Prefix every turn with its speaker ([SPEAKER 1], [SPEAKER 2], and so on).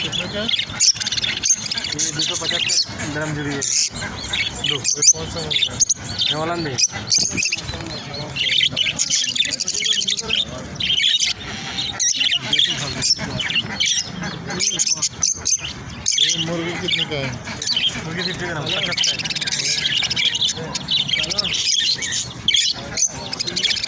[SPEAKER 1] कितने का? ये 250 ग्राम जुड़ी है। दो कौन सा होगा? ये वाला नहीं। ये मुर्गी कितने का है? मुर्गी 50 ग्राम 50 का है।